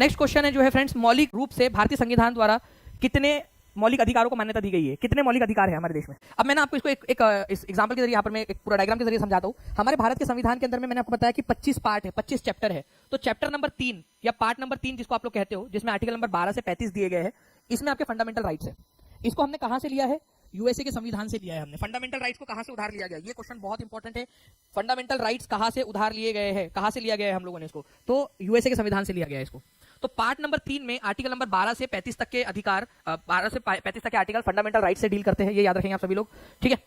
Next question है जो है फ्रेंड्स, मौलिक रूप से भारतीय संविधान द्वारा कितने मौलिक अधिकारों को मान्यता दी गई है, कितने मौलिक अधिकार है हमारे देश में। अब मैंने आपको इसको एक एग्जांपल के जरिए यहाँ पर मैं एक पूरा डायग्राम के जरिए समझाता हूँ। हमारे भारत के संविधान के अंदर में मैंने आपको बताया कि 25 पार्ट है, 25 चैप्टर है। तो चैप्टर नंबर 3 या पार्ट नंबर 3 जिसको आप लोग कहते हो, जिसमें आर्टिकल नंबर 12 से 35 दिए गए हैं, इसमें आपके फंडामेंटल राइट्स है। इसको हमने कहां से लिया है? यूएसए के संविधान से लिया है हमने। फंडामेंटल राइट्स को कहां से उधार लिया गया, ये क्वेश्चन बहुत इंपॉर्टेंट है। फंडामेंटल राइट्स कहां से उधार लिए गए हैं, कहां से लिया गया है हम लोगों ने इसको? तो यूएसए के संविधान से लिया गया है इसको। तो पार्ट नंबर 3 में आर्टिकल नंबर 12 से 35 तक के अधिकार, 12 से 35 तक के आर्टिकल फंडामेंटल राइट से डील करते हैं, ये याद रखेंगे आप सभी लोग, ठीक है।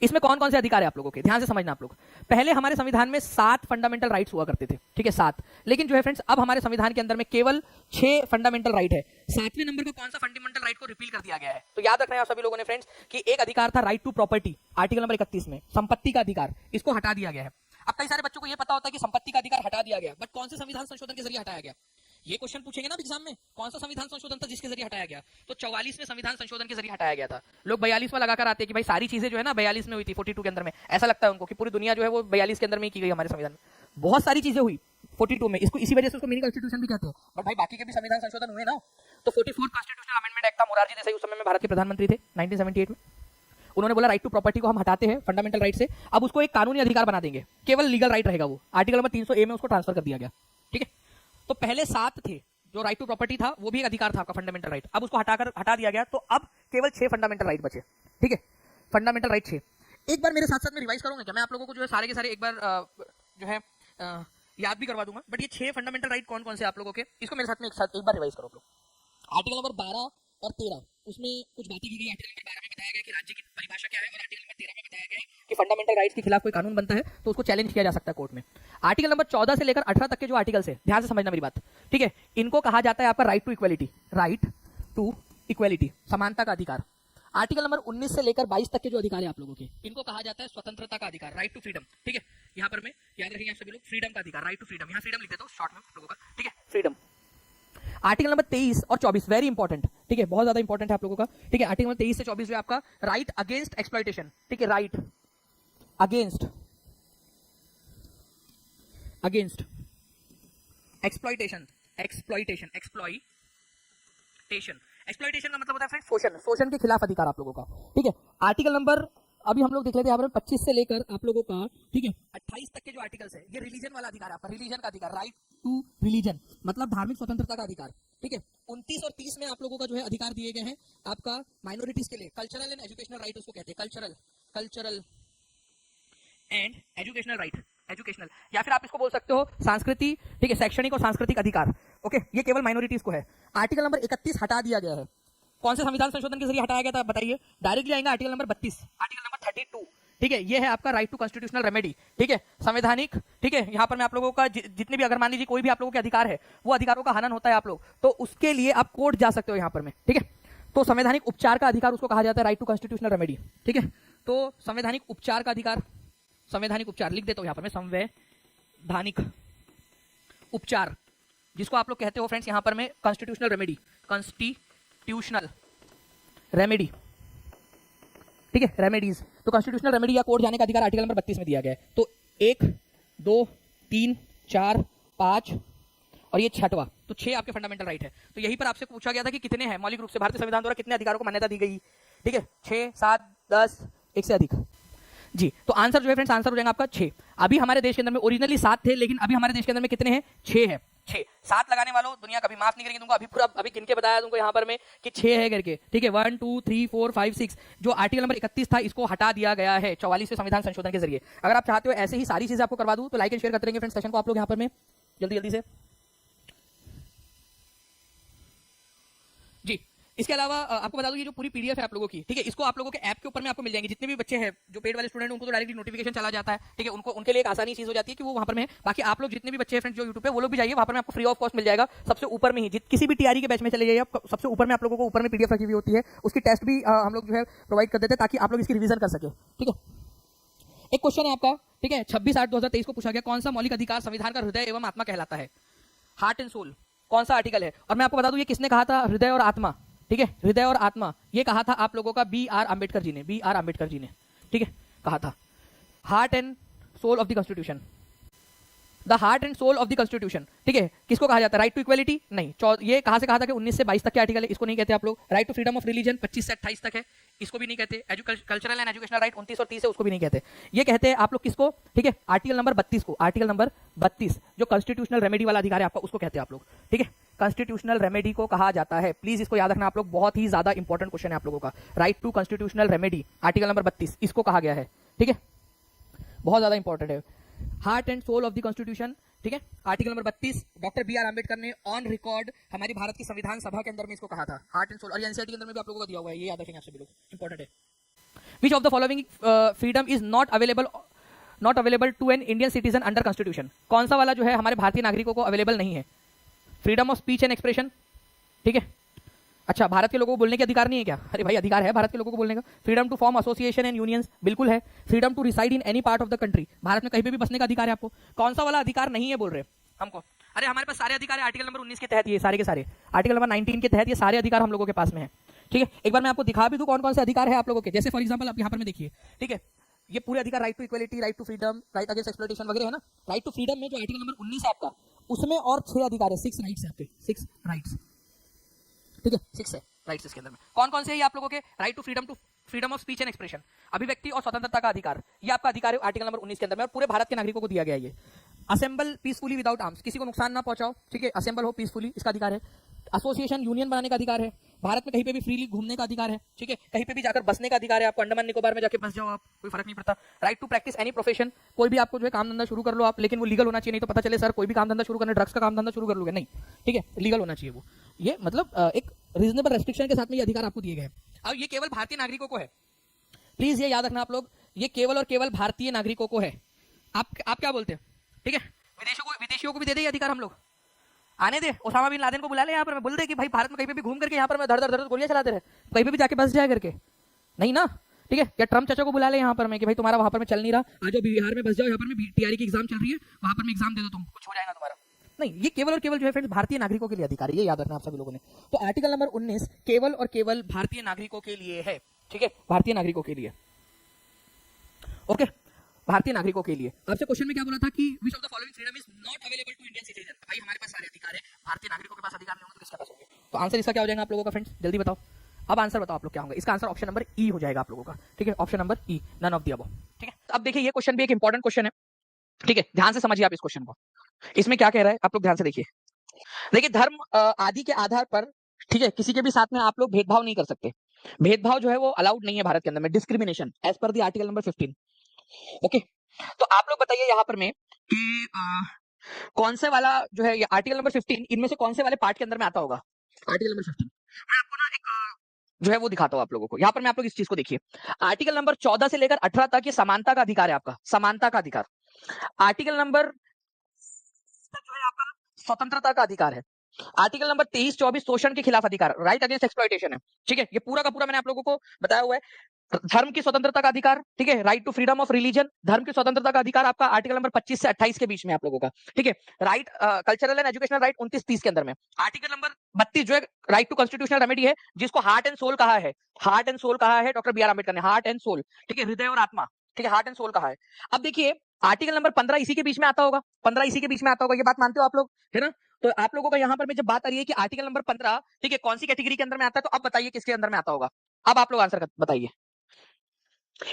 इसमें कौन कौन से अधिकार है आप लोगों के, ध्यान से समझना आप लोग। पहले हमारे संविधान में 7 फंडामेंटल राइट्स हुआ करते थे, ठीक है, 7। लेकिन जो है फ्रेंड्स, अब हमारे संविधान के अंदर में केवल 6 फंडामेंटल राइट है। 7वें नंबर को कौन सा फंडामेंटल राइट को रिपील कर दिया गया है? तो याद रखना है आप सभी लोगों ने फ्रेंड्स कि एक अधिकार था right to property, article number 31 में, संपत्ति का अधिकार, इसको हटा दिया गया है। अब कई सारे बच्चों को यह पता होता है कि संपत्ति का अधिकार हटा दिया गया, बट कौन से संविधान संशोधन के जरिए हटाया गया? ये क्वेश्चन पूछेंगे ना एग्जाम में, कौन सा संविधान संशोधन था जिसके जरिए हटाया गया? तो 44वें संविधान संशोधन के जरिए हटाया गया था। लोग 42वां लगाकर आते हैं कि भाई सारी चीजें जो है ना 42 में हुई थी, 42 के अंदर में। ऐसा लगता है उनको कि पूरी दुनिया जो है वो 42 के अंदर में ही की गई हमारे संविधान में। बहुत सारी चीजें हुई 42 में, इसको इसी वजह से उसको मिनी कॉन्स्टिट्यूशन भी कहते हैं। बट भाई बाकी के भी संविधान संशोधन हुए ना। तो 44 कॉन्स्टिट्यूशनल अमेंडमेंट एक्ट था, मोरारजी देसाई उस समय में भारत के प्रधानमंत्री थे 1978 में। उन्होंने बोला राइट टू प्रॉपर्टी को हम हटाते हैं फंडामेंटल राइट से, अब उसको एक कानूनी अधिकार बना देंगे, केवल लीगल राइट रहेगा वो। आर्टिकल नंबर 300A में उसको ट्रांसफर कर दिया गया, ठीक है। तो पहले 7 थे, जो राइट टू प्रॉपर्टी था वो भी एक अधिकार था आपका फंडामेंटल राइट, अब उसको हटा दिया गया। तो अब केवल 6 फंडामेंटल राइट बचे, ठीक है, फंडामेंटल राइट 6। एक बार मेरे साथ साथ में रिवाइज करूंगा क्या? मैं आप लोगों को जो है सारे के सारे एक बार जो है याद भी करवा दूंगा। बट ये 6 फंडामेंटल राइट कौन कौन से आप लोगों के, इसको मेरे साथ में एक बार रिवाइज करो आप लोग। आर्टिकल नंबर 12 और 13 उसमें कुछ बातें की गई। आर्टिकल नंबर 12 में बताया गया कि राज्य की परिभाषा क्या है, और आर्टिकल नंबर 13 में बताया गया है कि फंडामेंटल राइट्स के खिलाफ कोई कानून बनता है तो उसको चैलेंज किया जा सकता है कोर्ट में। आर्टिकल नंबर 14 से लेकर 18 तक के जो आर्टिकल्स है, ध्यान से समझना मेरी बात, ठीक है, इनको कहा जाता है आपका right to equality, right to equality, समानता का अधिकार। आर्टिकल नंबर 19 से लेकर 22 तक के जो अधिकार है आप लोगों के, इनको कहा जाता है स्वतंत्रता का अधिकार, राइट टू फ्रीडम, ठीक है। यहाँ पर मैं याद रखेंगे आप सभी लोग, फ्रीडम का अधिकार, राइट टू फ्रीडम, यहाँ फ्रीडम लिख देता हूँ शॉर्ट में आप लोगों का, ठीक है, फ्रीडम। आर्टिकल नंबर 23 और 24 वेरी इंपॉर्टेंट, ठीक है, बहुत ज्यादा इंपॉर्टेंट है आप लोगों का, ठीक है। आर्टिकल नंबर 23 से 24 जो आपका राइट अगेंस्ट एक्सप्लॉइटेशन, ठीक है, राइट अगेंस्ट एक्सप्लॉइटेशन, एक्सप्लॉइटेशन का मतलब होता है फ्रेंड्स शोषण, शोषण के खिलाफ अधिकार आप लोगों का, ठीक है। आर्टिकल नंबर अभी हम लोग देख लेते हैं यहाँ पर 25 से लेकर आप लोगों का, ठीक है, 28 तक के जो आर्टिकल्स है, ये रिलीजन वाला अधिकार है आपका, रिलीजन का अधिकार, राइट टू रिलीजन मतलब धार्मिक स्वतंत्रता का अधिकार, ठीक है। 29 और 30 में आप लोगों का जो है अधिकार दिए गए हैं आपका माइनॉरिटीज के लिए, कल्चरल एंड एजुकेशनल राइट उसको कहते हैं, cultural and educational right, educational, या फिर आप इसको बोल सकते हो संस्कृति, ठीक है, शैक्षणिक और सांस्कृतिक अधिकार, ओके, ये केवल माइनॉरिटीज को है। आर्टिकल नंबर 31 हटा दिया गया है। कौन से संविधान संशोधन के जरिए हटाया गया था बताइए? डायरेक्टली आएगा आर्टिकल नंबर 32, आर्टिकल नंबर 32, ठीक है, ये है आपका राइट टू कॉन्स्टिट्यूशनल रेमेडी, ठीक है, संवैधानिक, ठीक है। यहाँ पर मैं आप लोगों का जितने भी, अगर मान लीजिए कोई भी आप लोगों के अधिकार है, वो अधिकारों का हनन होता है आप लोग, तो उसके लिए आप कोर्ट जा सकते हो यहाँ पर में, ठीक है। तो संवैधानिक उपचार का अधिकार उसको कहा जाता है राइट टू कॉन्स्टिट्यूशनल रेमेडी, ठीक है। तो संवैधानिक उपचार का अधिकार, संवैधानिक उपचार लिख देता हूं यहाँ पर मैं, संवैधानिक उपचार जिसको आप लोग कहते हो फ्रेंड्स यहाँ पर मैं कॉन्स्टिट्यूशनल रेमेडी, कॉन्स्टिट्यूशनल रेमेडी, ठीक है, रेमेडीज। तो कॉन्स्टिट्यूशनल रेमेडी या कोर्ट जाने का अधिकार आर्टिकल नंबर 32 में दिया गया है। तो 1, 2, 3, 4, 5 और ये 6वां, तो 6 आपके फंडामेंटल राइट है। तो यहीं पर आपसे पूछा गया था कि कितने हैं मौलिक रूप से भारतीय संविधान द्वारा कितने अधिकारों को मान्यता दी गई, ठीक है, 6, 7, 10, एक से अधिक जी। तो आंसर जो है फ्रेंड्स, आंसर हो जाएगा आपका 6। अभी हमारे देश के अंदर में ओरिजिनली 7 थे, लेकिन अभी हमारे देश के अंदर में कितने हैं? 6 है, 6। 7 लगाने वालों दुनिया कभी माफ नहीं करेगी तुमको। अभी पूरा अभी गिन के बताया तुमको यहाँ पर में कि 6 है करके, ठीक है, 1, 2, 3, 4, 5, 6। जो आर्टिकल नंबर 31 था इसको हटा दिया गया है 44वें संविधान संशोधन के जरिए। अगर आप चाहते हो ऐसे ही सारी चीजें आपको करवा दूं तो लाइक एंड शेयर करते रहेंगे फ्रेंड्स सेशन को आप लोग यहाँ पर में जल्दी जल्दी से जी। इसके अलावा आपको बता दूं ये जो पूरी पीडीएफ है आप लोगों की, ठीक है, इसको आप लोगों के ऐप के ऊपर में आपको मिल जाएंगे। जितने भी बच्चे हैं जो पेड वाले स्टूडेंट उनको तो डायरेक्टली नोटिफिकेशन चला जाता है, ठीक है, उनको उनके लिए एक आसानी चीज हो जाती है कि वो वहां पर में। बाकी आप लोग जितने भी बच्चे हैं फ्रेंड्स जो यूट्यूब पे, वो लोग भी जाइए, वहां पर में आपको फ्री ऑफ कॉस्ट मिल जाएगा। सबसे ऊपर में ही किसी भी टीआरई के बैच में चले जाइए, सबसे ऊपर में आप लोगों को ऊपर में पीडीएफ रखी हुई होती है, उसकी टेस्ट भी हम लोग जो है प्रोवाइड कर देते हैं ताकि आप लोग इसकी रिवीजन कर सके, ठीक है। एक क्वेश्चन है आपका, ठीक है, 26/8/2023 को पूछा गया कौन सा मौलिक अधिकार संविधान का हृदय एवं आत्मा कहलाता है? हार्ट एंड सोल, कौन सा आर्टिकल है? और मैं आपको बता दूं ये किसने कहा था, हृदय और आत्मा, ठीक है, हृदय और आत्मा ये कहा था आप लोगों का B.R. अम्बेडकर जी ने, B.R. अम्बेडकर जी ने, ठीक है, कहा था। Heart and soul of the constitution, the heart and soul of the constitution, ठीक है, किसको कहा जाता है? राइट टू इक्वलिटी नहीं, ये कहां से कहा था कि 19 से 22 तक के आर्टिकल है, इसको नहीं कहते आप लोग। Right to freedom of religion 25 से 28 तक है, इसको भी नहीं कहते। कल्चरल एंड एजुकेशनल राइट 29 और 30 है, उसको भी नहीं कहते। ये कहते हैं आप लोग किसको? ठीक है, आर्टिकल नंबर 32 को, आर्टिकल नंबर 32 जो कॉन्स्टिट्यूशनल रेमेडी वाला अधिकार है आपका, उसको कहते हैं आप लोग। ठीक है, कॉन्स्टिट्यूशनल रेमेडी को कहा जाता है, प्लीज इसको याद रखना आप लोग, बहुत ही ज्यादा इंपॉर्टेंट क्वेश्चन है आप लोगों का। Right to constitutional remedy article number 32 इसको कहा गया है। ठीक है, बहुत ज्यादा इंपॉर्टेंट है। Heart and soul of the constitution, ठीक है, article number 32 doctor B R Ambedkar ने ऑन रिकॉर्ड हमारी भारत की संविधान सभा के अंदर में इसको कहा था, हार्ट एंड सोल। और एनसीईआरटी के अंदर में भी आप लोगों को दिया हुआ है, ये याद रखेंगे आप सभी लोग, इंपॉर्टेंट है। Which of the following freedom is not available to an Indian citizen under constitution? कौन सा वाला जो है हमारे भारतीय नागरिकों को अवेलेबल नहीं है? Freedom of speech and expression, ठीक है, अच्छा, भारत के लोगों को बोलने के अधिकार नहीं है क्या? अरे भाई, अधिकार है भारत के लोगों को बोलने का। Freedom to form association and unions, बिल्कुल है। Freedom to reside in any part of the country, Bharat में कहीं पे भी बसने का अधिकार है आपको। कौन सा वाला अधिकार नहीं है बोल रहे हमको? अरे हमारे पास सारे अधिकार है आर्टिकल नंबर 19 के तहत, ये सारे के सारे आर्टिकल नंबर 19 के तहत ये सारे अधिकार हम लोगों के पास में है। ठीक है, एक बार मैं आपको दिखा भी दूं कौन कौन से अधिकार है आप लोगों के। जैसे फॉर एग्जांपल आप यहाँ पर में देखिए, ठीक है, ये पूरे अधिकार, right to equality, right to freedom, right against exploitation वगैरह है ना। राइट टू फ्रीडम में जो आर्टिकल नंबर 19 है आपका, उसमें और 6 अधिकार है, 6 राइट्स है आपके, 6 राइट्स। ठीक है, 6 है राइट्स इसके अंदर में। कौन कौन से है ये आप लोगों के? Right to freedom of speech and expression, अभिव्यक्ति और स्वतंत्रता का अधिकार, ये आपका अधिकार है आर्टिकल नंबर 19 के अंदर में, और पूरे भारत के नागरिकों को दिया गया है ये। असेंबल पीसफुली विदाउट आर्म्स, किसी को नुकसान ना पहुंचाओ, ठीक है, असेंबल हो पीसफुली, इसका अधिकार है। एसोसिएशन यूनियन बनाने का अधिकार है। भारत में कहीं पे भी फ्रीली घूमने का अधिकार है, ठीक है, कहीं पे भी जाकर बसने का अधिकार है आपको, अंडमान निकोबार में जाके बस जाओ आप, कोई फर्क नहीं पड़ता। Right to practise any profession, कोई भी आपको जो है काम धंधा शुरू कर लो आप, लेकिन वो लीगल होना चाहिए, नहीं तो पता चले सर कोई भी काम धंधा शुरू करना, ड्रग्स का काम धंधा शुरू कर लोगे, नहीं, ठीक है, लीगल होना चाहिए वो। ये मतलब एक रीजनेबल रेस्ट्रिक्शन के साथ में ये अधिकार आपको दिए गए हैं। अब ये केवल भारतीय नागरिकों को है, प्लीज ये याद रखना आप लोग, ये केवल और केवल भारतीय नागरिकों को है। आप क्या बोलते हैं? ठीक है, विदेशियों को भी दे दे अधिकार, हम लोग आने दे, ओसामा बिन लादेन को बुला ले यहाँ पर, मैं बोल दे कि भाई भारत में कहीं पे भी घूम करके यहाँ पर मैं धड़ धड़ गोलियां चलाते रहे, कहीं पे भी जाके बस जाए करके, नहीं ना, ठीक है। या ट्रम्प चाचा को बुला ले यहाँ पर मैं कि भाई तुम्हारा वहां पर में चल नहीं रहा, आ जाओ बिहार में बस जाओ, यहाँ पर में टीआरई की एग्जाम चल रही है, वहां पर में एग्जाम दे दो, तुम कुछ हो जाएगा तुम्हारा। नहीं, ये केवल और केवल जो है फ्रेंड्स भारतीय नागरिकों के लिए अधिकार है, ये याद रखना आप सभी लोगों ने। तो आर्टिकल नंबर 19 केवल और केवल भारतीय नागरिकों के लिए है, ठीक है, भारतीय नागरिकों के लिए, ओके, भारतीय नागरिकों के लिए। आपसे क्वेश्चन में क्या बोला था कि which of the following freedom is not available to Indian citizen? भाई हमारे पास सारे अधिकार है, भारतीय नागरिकों के पास अधिकार नहीं होंगे तो किसके पास होंगे? तो आंसर इसका क्या हो जाएगा आप लोगों का फ्रेंड्स, जल्दी बताओ। अब आंसर बताओ आप लोग क्या होंगे? इसका आंसर ऑप्शन नंबर ई हो जाएगा आप लोगों का, ठीक है, option number E, none of the above. ठीक है, अब देखिए ये क्वेश्चन भी एक इंपॉर्टेंट क्वेश्चन है, ठीक है, ध्यान से समझिए आप इस क्वेश्चन को। इसमें क्या कह रहा है आप लोग ध्यान से देखिए। देखिए, धर्म आदि के आधार पर, ठीक है, किसी के भी साथ में आप लोग भेदभाव नहीं कर सकते। भेदभाव जो है वो अलाउड नहीं है भारत के अंदर में, discrimination as per the article number 15। Okay, तो आप लोग बताइए यहाँ पर में कि कौन से वाला जो है ये आर्टिकल नंबर 15 इनमें से कौन से वाले पार्ट के अंदर में आता होगा? आर्टिकल नंबर 15 मैं आपको ना एक जो है वो दिखाता हूं आप लोगों को। यहाँ पर मैं आप लोग इस चीज को देखिए, आर्टिकल नंबर 14 से लेकर 18 तक ये समानता का अधिकार है आपका, समानता का अधिकार। आर्टिकल नंबर जो है आपका स्वतंत्रता का अधिकार है। आर्टिकल नंबर 23, 24 शोषण के खिलाफ अधिकार, राइट अगेंस्ट एक्सप्लॉइटेशन है, ठीक है, ये पूरा का पूरा मैंने आप लोगों को बताया हुआ है। धर्म की स्वतंत्रता का अधिकार, ठीक है, right to freedom of religion, धर्म की स्वतंत्रता का अधिकार आपका आर्टिकल नंबर 25 से 28 के बीच में आप लोगों का, ठीक है। Right cultural and educational right 29-30 के अंदर में। आर्टिकल नंबर 32 जो है राइट टू कॉन्स्टिट्यूशनल रेमेडी है, जिसको हार्ट एंड सोल कहा है, हार्ट एंड सोल कहा है डॉक्टर बी आर अम्बेडकर ने, हार्ट एंड सोल, ठीक है, हृदय और आत्मा, ठीक है, हार्ट एंड सोल कहा है। अब देखिए आर्टिकल नंबर 15 इसी के बीच में आता होगा, 15 इसी के बीच में आता होगा, ये बात मानते हो आप लोग, है ना? तो आप लोगों का यहाँ पर जब बात आ रही है कि आर्टिकल नंबर 15, ठीक है, कौन सी कैटेगरी के अंदर में आता है, तो अब बताइए किसके अंदर में आता होगा? अब आप लोग आंसर बताइए।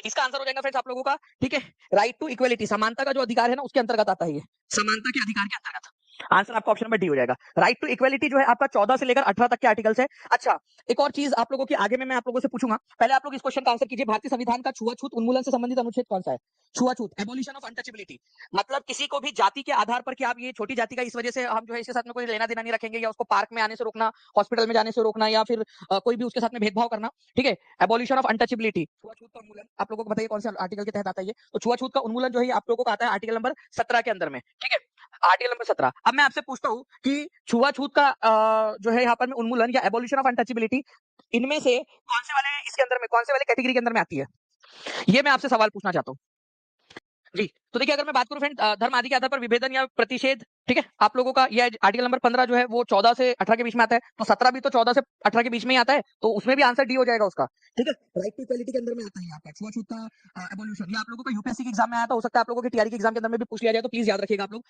इसका आंसर हो जाएगा फ्रेंड्स आप लोगों का, ठीक है, राइट टू इक्वलिटी, समानता का जो अधिकार है ना उसके अंतर्गत आता है ये, समानता के अधिकार के अंतर्गत। आंसर आपका ऑप्शन नंबर डी हो जाएगा। राइट टू इक्वलिटी जो है आपका 14 से लेकर 18 तक के आर्टिकल्स है। अच्छा, एक और चीज आप लोगों की आगे में मैं आप लोगों से पूछूंगा, पहले आप लोग इस क्वेश्चन का आंसर कीजिए। भारतीय संविधान का छुआछूत उन्मूलन से संबंधित अनुच्छेद कौन सा है? छुआछूत, एबोलिशन ऑफ अनटचेबिलिटी, मतलब किसी को भी जाति के आधार पर कि आप ये छोटी जाति का इस वजह से हम जो है इसके साथ में कोई लेना देना नहीं रखेंगे, या उसको पार्क में आने से रोकना, हॉस्पिटल में जाने से रोकना, या फिर कोई भी उसके साथ में भेदभाव करना, ठीक है, एबोलिशन ऑफ अनटचेबिलिटी। छुआछूत का उन्मूलन आप लोगों को बताइए कौन से आर्टिकल के तहत आता है ये? तो छुआछूत का उन्मूलन जो है आप लोगों को आता है आर्टिकल नंबर 17 के अंदर में, ठीक है, आर्टिकल नंबर 17। अब मैं आपसे पूछता हूं कि छुआछूत का जो है यहाँ पर में उन्मूलन या एबोलिशन ऑफ अनटचेबिलिटी, इनमें से कौन से वाले इसके अंदर में, कौन से वाले कैटेगरी के अंदर में आती है? ये मैं आपसे सवाल पूछना चाहता हूँ जी। तो देखिए अगर मैं बात करूं फ्रेंड, धर्म आदि के आधार पर विभेदन या प्रतिषेध, ठीक है, आप लोगों का ये आर्टिकल नंबर 15 जो है वो 14 से 18 के बीच में आता है, तो 17 भी तो 14 से 18 के बीच में ही आता है, तो उसमें भी आंसर डी हो जाएगा उसका, ठीक है। राइट टू इक्वलिटी के अंदर में आता है आपका छुआछूत का एबोल्यूशन। ये आप लोगों को यूपीएससी के एग्जाम में आया था, हो सकता है आप लोगों के टीआरई के एग्जाम के अंदर में भी पूछ लिया जाए, तो प्लीज याद रखिएगा आप लोग।